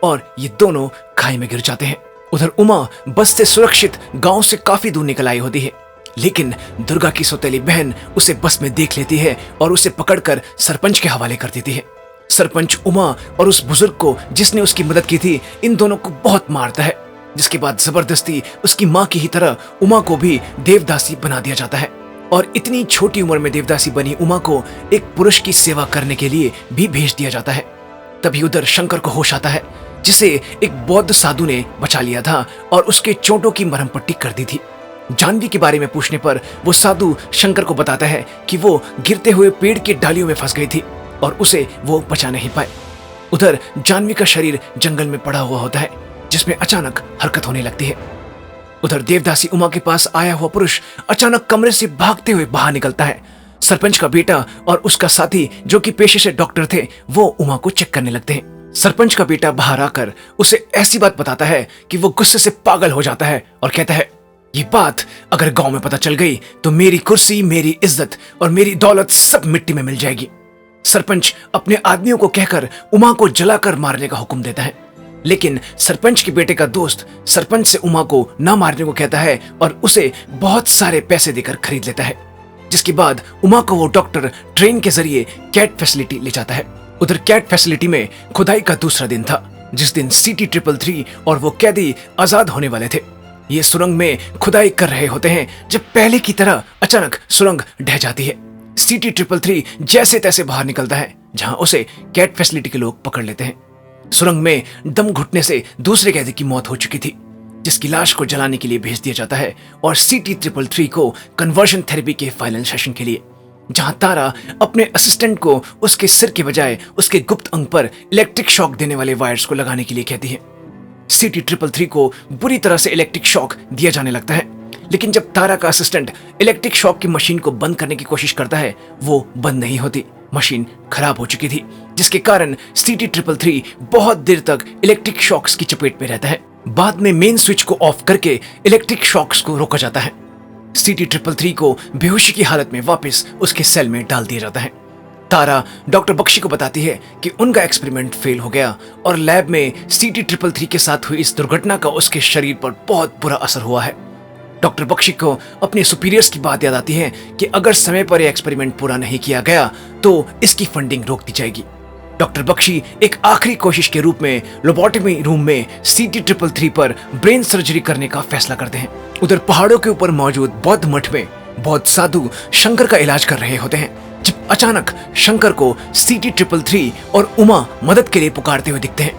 और ये दोनों खाई में गिर जाते हैं। उधर उमा बस से सुरक्षित गांव से काफी दूर निकल आई होती है, लेकिन दुर्गा की सौतेली बहन उसे बस में देख लेती है और उसे पकड़कर सरपंच के हवाले कर देती है। सरपंच उमा और उस बुजुर्ग को जिसने उसकी मदद की थी, इन दोनों को बहुत मारता है, जिसके बाद जबरदस्ती उसकी माँ की ही तरह उमा को भी देवदासी बना दिया जाता है। और इतनी छोटी उम्र में देवदासी बनी उमा को एक पुरुष की सेवा करने के लिए भी भेज दिया जाता है। तभी उधर शंकर को होश आता है, जिसे एक बौद्ध साधु ने बचा लिया था और उसके चोटों की मरहम पट्टी कर दी थी। जानवी के बारे में पूछने पर वो साधु शंकर को बताता है कि वो गिरते हुए पेड़ की डालियों में फंस गई थी और उसे वो बचा नहीं पाए। उधर जानवी का शरीर जंगल में पड़ा हुआ होता है, जिसमें अचानक हरकत होने लगती है। उधर देवदासी उमा के पास आया हुआ पुरुष अचानक कमरे से भागते हुए बाहर निकलता है। सरपंच का बेटा और उसका साथी, जो कि पेशे से डॉक्टर थे, वो उमा को चेक करने लगते हैं। सरपंच का बेटा बाहर आकर उसे ऐसी बात बताता है कि वो गुस्से से पागल हो जाता है और कहता है, ये बात अगर गांव में पता चल गई तो मेरी कुर्सी, मेरी इज्जत और मेरी दौलत सब मिट्टी में मिल जाएगी। सरपंच अपने आदमियों को कहकर उमा को जलाकर मारने का हुक्म देता है, लेकिन सरपंच के बेटे का दोस्त सरपंच से उमा को ना मारने को कहता है और उसे बहुत सारे पैसे देकर खरीद लेता है। जिसके बाद उमा को वो डॉक्टर ट्रेन के जरिए कैट फैसिलिटी ले जाता है। उधर कैट फैसिलिटी में खुदाई का दूसरा दिन था, जिस दिन CT-333 और वो कैदी आजाद होने वाले थे। ये सुरंग में खुदाई कर रहे होते हैं जब पहले की तरह अचानक सुरंग ढह जाती है। CT-333 जैसे तैसे बाहर निकलता है, जहां उसे कैट फैसिलिटी के लोग पकड़ लेते हैं। सुरंग में दम घुटने से दूसरे कैदी की मौत हो चुकी थी, जिसकी लाश को जलाने के लिए भेज दिया जाता है और CT-333 को कन्वर्जन थेरेपी के फाइनल सेशन के लिए, जहां तारा अपने असिस्टेंट को उसके सिर के बजाय उसके गुप्त अंग पर इलेक्ट्रिक शॉक देने वाले वायर्स को लगाने के लिए कहती है। CT-333 को बुरी तरह से इलेक्ट्रिक शॉक दिया जाने लगता है, लेकिन जब तारा का असिस्टेंट इलेक्ट्रिक शॉक की मशीन को बंद करने की कोशिश करता है, वो बंद नहीं होती। मशीन खराब हो चुकी थी, जिसके कारण CT-333 बहुत देर तक इलेक्ट्रिक शॉक्स की चपेट में रहता है। बाद में मेन स्विच को ऑफ करके इलेक्ट्रिक शॉक्स को रोका जाता है। CT-333 को बेहोशी की हालत में वापस उसके सेल में डाल दिया जाता है। तारा डॉक्टर बख्शी को बताती है कि उनका एक्सपेरिमेंट फेल हो गया और लैब में CT-333 के साथ हुई इस दुर्घटना का उसके शरीर पर बहुत बुरा असर हुआ है। डॉक्टर बख्शी को अपने सुपीरियर्स की बात याद आती है कि अगर समय पर यह एक्सपेरिमेंट पूरा नहीं किया गया तो इसकी फंडिंग रोक दी जाएगी। डॉक्टर बख्शी एक आखिरी कोशिश के रूप में लेबोरेटरी रूम में CT-333 पर ब्रेन सर्जरी करने का फैसला करते हैं। उधर पहाड़ों के ऊपर मौजूद बौद्ध मठ में बौद्ध साधु शंकर का इलाज कर रहे होते हैं, जब अचानक शंकर को CT-333 और उमा मदद के लिए पुकारते हुए दिखते हैं।